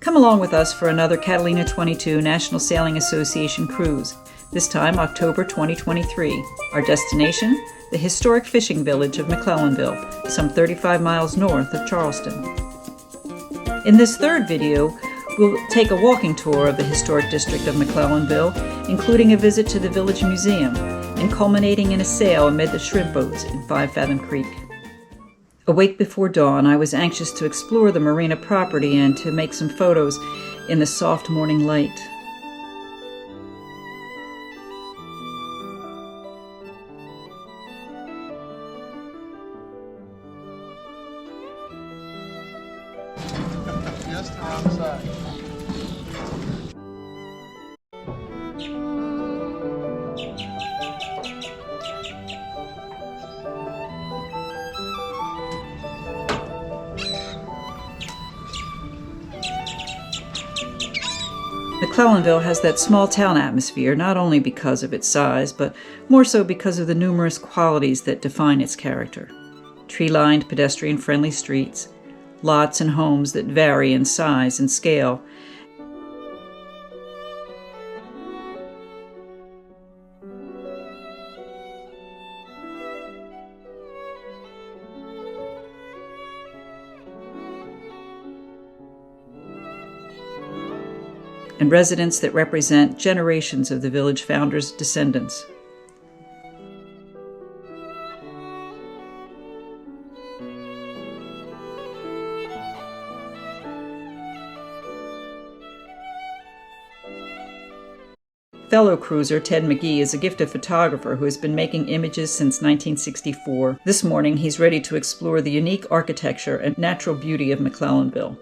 Come along with us for another Catalina 22 National Sailing Association cruise, this time October 2023. Our destination? The historic fishing village of McClellanville, some 35 miles north of Charleston. In this third video, we'll take a walking tour of the historic district of McClellanville, including a visit to the village museum, and culminating in a sail amid the shrimp boats in Five Fathom Creek. Awake before dawn, I was anxious to explore the marina property and to make some photos in the soft morning light. Just around the side. McClellanville has that small town atmosphere not only because of its size, but more so because of the numerous qualities that define its character. Tree-lined, pedestrian-friendly streets, lots and homes that vary in size and scale, and residents that represent generations of the village founders' descendants. Fellow cruiser Ted McGee is a gifted photographer who has been making images since 1964. This morning, he's ready to explore the unique architecture and natural beauty of McClellanville.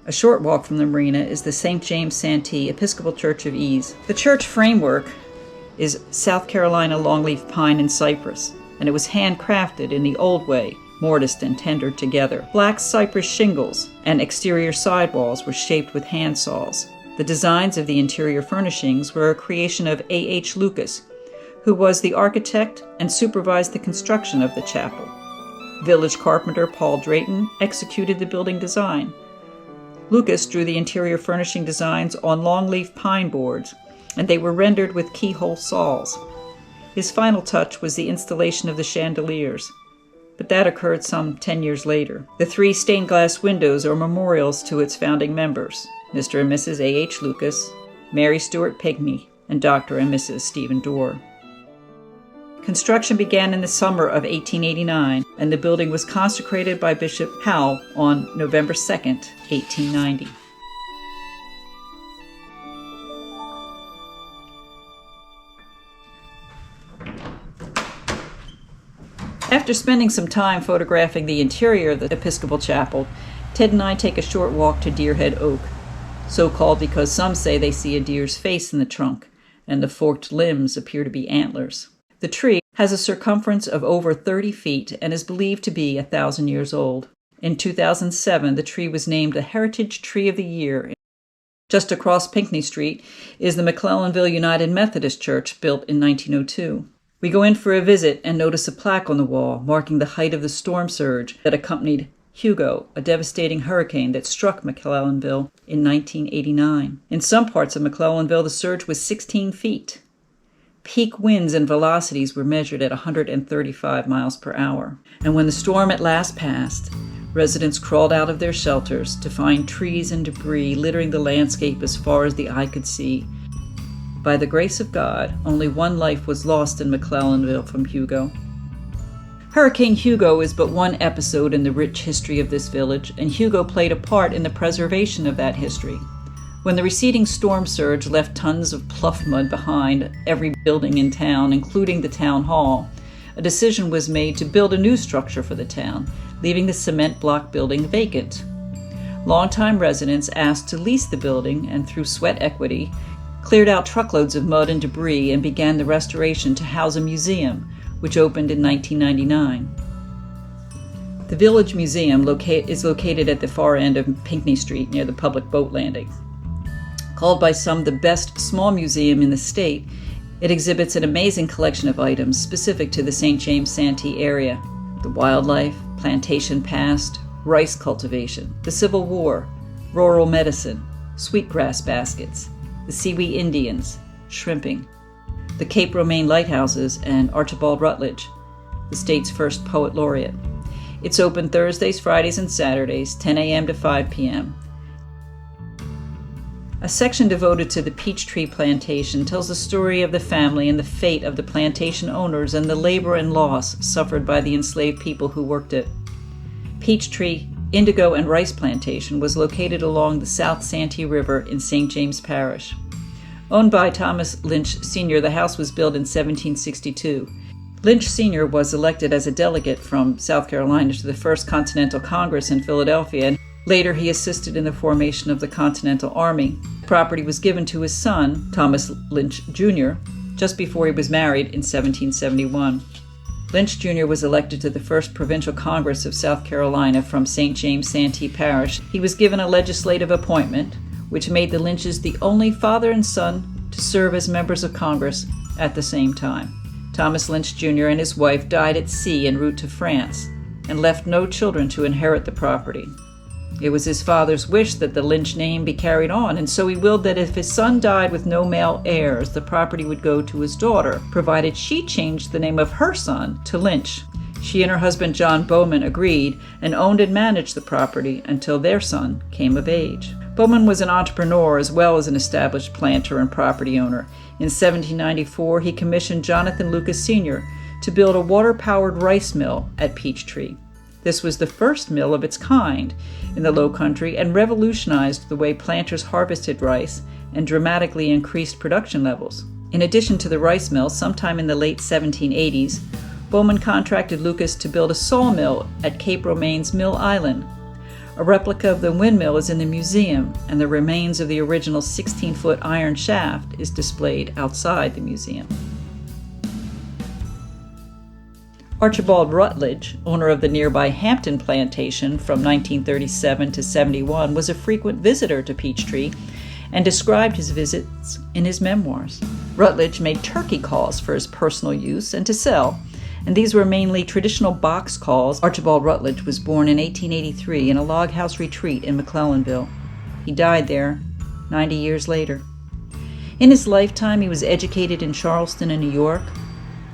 A short walk from the marina is the St. James Santee Episcopal Church of Ease. The church framework is South Carolina longleaf pine and cypress, and it was handcrafted in the old way, mortised and tendered together. Black cypress shingles and exterior sidewalls were shaped with hand saws. The designs of the interior furnishings were a creation of A.H. Lucas, who was the architect and supervised the construction of the chapel. Village carpenter Paul Drayton executed the building design. Lucas drew the interior furnishing designs on longleaf pine boards, and they were rendered with keyhole saws. His final touch was the installation of the chandeliers, but that occurred some 10 years later. The 3 stained glass windows are memorials to its founding members, Mr. and Mrs. A.H. Lucas, Mary Stuart Pinkney, and Dr. and Mrs. Stephen Dorr. Construction began in the summer of 1889, and the building was consecrated by Bishop Howell on November 2, 1890. After spending some time photographing the interior of the Episcopal Chapel, Ted and I take a short walk to Deerhead Oak, so called because some say they see a deer's face in the trunk, and the forked limbs appear to be antlers. The tree has a circumference of over 30 feet and is believed to be 1,000 years old. In 2007, the tree was named a Heritage Tree of the Year. Just across Pinckney Street is the McClellanville United Methodist Church, built in 1902. We go in for a visit and notice a plaque on the wall marking the height of the storm surge that accompanied Hugo, a devastating hurricane that struck McClellanville in 1989. In some parts of McClellanville, the surge was 16 feet. Peak winds and velocities were measured at 135 miles per hour. And when the storm at last passed, residents crawled out of their shelters to find trees and debris littering the landscape as far as the eye could see. By the grace of God, only one life was lost in McClellanville from Hugo. Hurricane Hugo is but one episode in the rich history of this village, and Hugo played a part in the preservation of that history. When the receding storm surge left tons of pluff mud behind every building in town, including the town hall, a decision was made to build a new structure for the town, leaving the cement block building vacant. Longtime residents asked to lease the building and, through sweat equity, cleared out truckloads of mud and debris and began the restoration to house a museum, which opened in 1999. The Village Museum is located at the far end of Pinckney Street near the public boat landing. Called by some the best small museum in the state, it exhibits an amazing collection of items specific to the St. James Santee area: the wildlife, plantation past, rice cultivation, the Civil War, rural medicine, sweetgrass baskets, the Siwi Indians, shrimping, the Cape Romaine lighthouses, and Archibald Rutledge, the state's first poet laureate. It's open Thursdays, Fridays, and Saturdays, 10 a.m. to 5 p.m. A section devoted to the Peachtree Plantation tells the story of the family and the fate of the plantation owners and the labor and loss suffered by the enslaved people who worked it. Peachtree, indigo, and rice plantation was located along the South Santee River in St. James Parish. Owned by Thomas Lynch Sr., the house was built in 1762. Lynch Sr. was elected as a delegate from South Carolina to the First Continental Congress in Philadelphia, and later he assisted in the formation of the Continental Army. The property was given to his son, Thomas Lynch Jr., just before he was married in 1771. Lynch Jr. was elected to the First Provincial Congress of South Carolina from St. James Santee Parish. He was given a legislative appointment, which made the Lynches the only father and son to serve as members of Congress at the same time. Thomas Lynch Jr. and his wife died at sea en route to France and left no children to inherit the property. It was his father's wish that the Lynch name be carried on, and so he willed that if his son died with no male heirs, the property would go to his daughter, provided she changed the name of her son to Lynch. She and her husband John Bowman agreed and owned and managed the property until their son came of age. Bowman was an entrepreneur as well as an established planter and property owner. In 1794, he commissioned Jonathan Lucas Sr. to build a water-powered rice mill at Peachtree. This was the first mill of its kind in the Low Country and revolutionized the way planters harvested rice and dramatically increased production levels. In addition to the rice mill, sometime in the late 1780s, Bowman contracted Lucas to build a sawmill at Cape Romaine's Mill Island. A replica of the windmill is in the museum, and the remains of the original 16-foot iron shaft is displayed outside the museum. Archibald Rutledge, owner of the nearby Hampton Plantation from 1937 to 71, was a frequent visitor to Peachtree and described his visits in his memoirs. Rutledge made turkey calls for his personal use and to sell, and these were mainly traditional box calls. Archibald Rutledge was born in 1883 in a log house retreat in McClellanville. He died there 90 years later. In his lifetime, he was educated in Charleston and New York,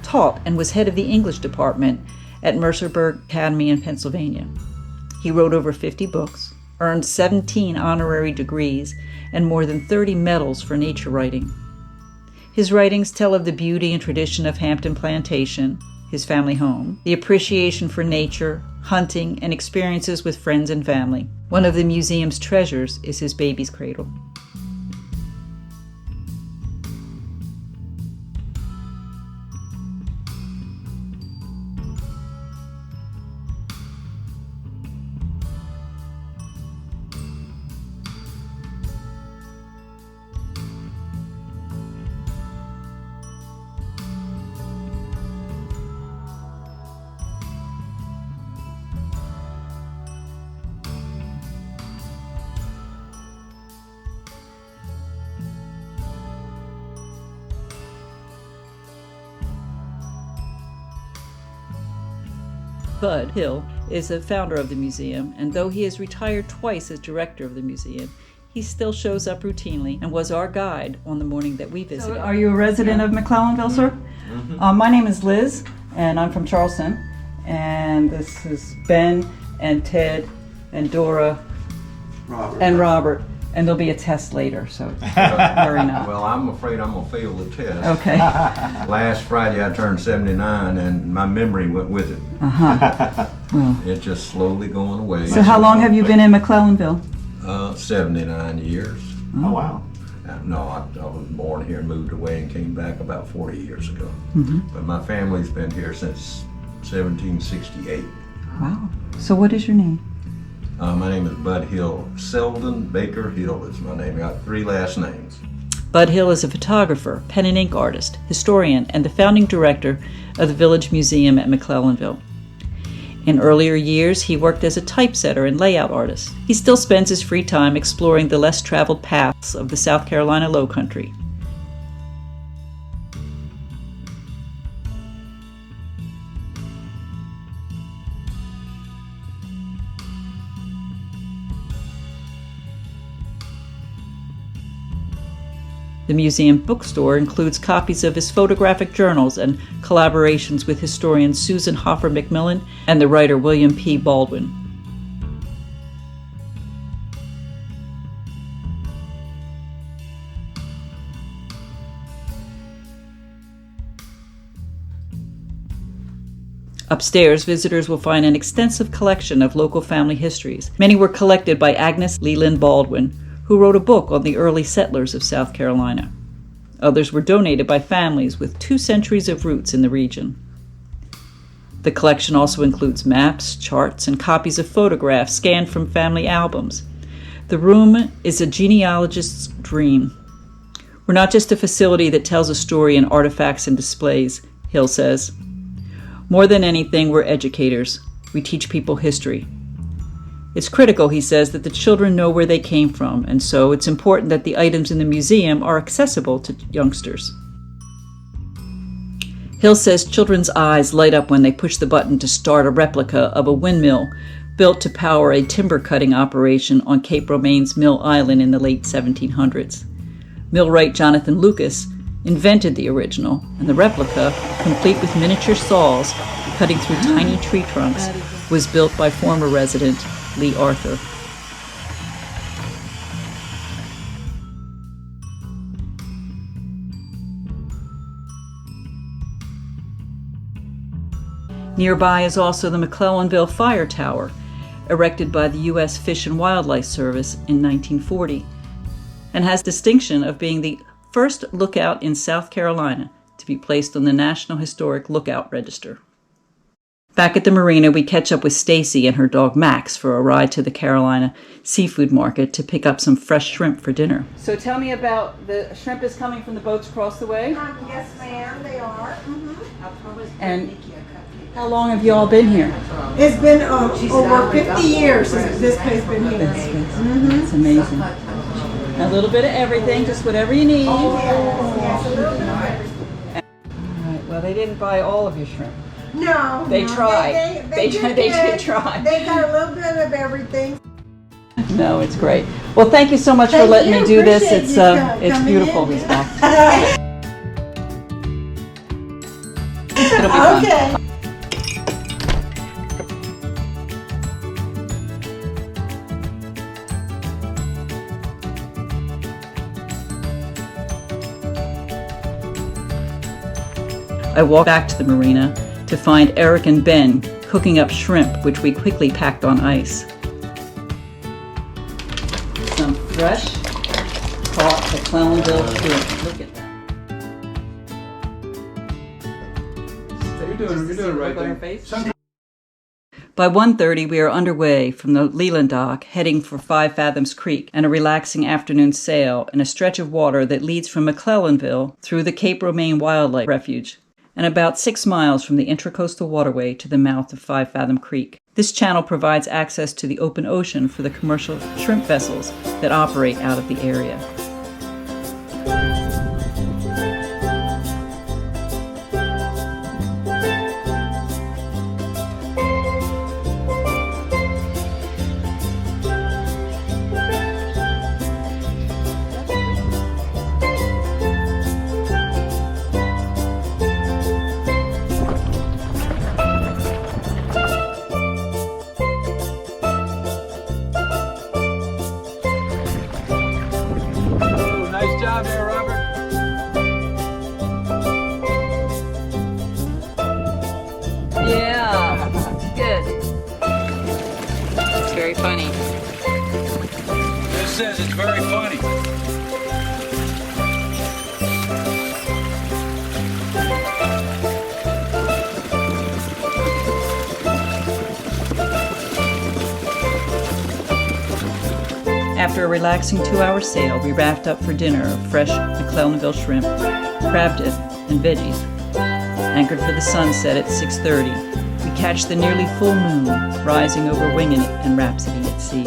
taught and was head of the English department at Mercerburg Academy in Pennsylvania. He wrote over 50 books, earned 17 honorary degrees, and more than 30 medals for nature writing. His writings tell of the beauty and tradition of Hampton Plantation, his family home, the appreciation for nature, hunting, and experiences with friends and family. One of the museum's treasures is his baby's cradle. Bud Hill is the founder of the museum, and though he has retired twice as director of the museum, he still shows up routinely and was our guide on the morning that we visited. So are you a resident of McClellanville, sir? Mm-hmm. My name is Liz, and I'm from Charleston, and this is Ben and Ted and Dora and Robert. And there'll be a test later, so hurry up. Well, I'm afraid I'm going to fail the test. Okay. Last Friday I turned 79 and my memory went with it. Well, It's just slowly going away. so how long have you been in McClellanville? 79 years. Oh, wow. No, I was born here and moved away and came back about 40 years ago. Mm-hmm. But my family's been here since 1768. Wow. So what is your name? My name is Bud Hill. Selden Baker Hill is my name. I got 3 last names. Bud Hill is a photographer, pen and ink artist, historian, and the founding director of the Village Museum at McClellanville. In earlier years, he worked as a typesetter and layout artist. He still spends his free time exploring the less traveled paths of the South Carolina Low Country. The museum bookstore includes copies of his photographic journals and collaborations with historian Susan Hoffer McMillan and the writer William P. Baldwin. Upstairs, visitors will find an extensive collection of local family histories. Many were collected by Agnes Leland Baldwin, who wrote a book on the early settlers of South Carolina. Others were donated by families with 2 centuries of roots in the region. The collection also includes maps, charts, and copies of photographs scanned from family albums. The room is a genealogist's dream. We're not just a facility that tells a story in artifacts and displays, Hill says. More than anything, we're educators. We teach people history. It's critical, he says, that the children know where they came from, and so it's important that the items in the museum are accessible to youngsters. Hill says children's eyes light up when they push the button to start a replica of a windmill built to power a timber cutting operation on Cape Romaine's Mill Island in the late 1700s. Millwright Jonathan Lucas invented the original, and the replica, complete with miniature saws cutting through tiny tree trunks, was built by former resident Lee Arthur. Nearby is also the McClellanville Fire Tower, erected by the U.S. Fish and Wildlife Service in 1940, and has distinction of being the first lookout in South Carolina to be placed on the National Historic Lookout Register. Back at the marina, we catch up with Stacy and her dog Max for a ride to the Carolina seafood market to pick up some fresh shrimp for dinner. So tell me about the shrimp is coming from the boats across the way? Yes, ma'am, they are. And how long have you all been here? It's been over 50 years since this place been here. That's amazing. A little bit of everything, just whatever you need. Yes, a little bit of everything. All right, well, they didn't buy all of your shrimp. No. They no, tried. They did try. They got a little bit of everything. No, it's great. Well, thank you so much for letting me do this. It's beautiful, this box. It'll be fun. Okay. I walked back to the marina to find Eric and Ben cooking up shrimp, which we quickly packed on ice. Some fresh caught McClellanville shrimp. Look at that. You're doing it right there. By 1:30, we are underway from the Leland dock, heading for Five Fathoms Creek and a relaxing afternoon sail in a stretch of water that leads from McClellanville through the Cape Romaine Wildlife Refuge, and about 6 miles from the Intracoastal Waterway to the mouth of Five Fathom Creek. This channel provides access to the open ocean for the commercial shrimp vessels that operate out of the area. Nice job there, Robert. Yeah, good. It's very funny. This says it's very funny. After a relaxing 2-hour sail, we wrapped up for dinner of fresh McClellanville shrimp, crab dip, and veggies. Anchored for the sunset at 6:30, we catch the nearly full moon rising over Winging It and Rhapsody at Sea.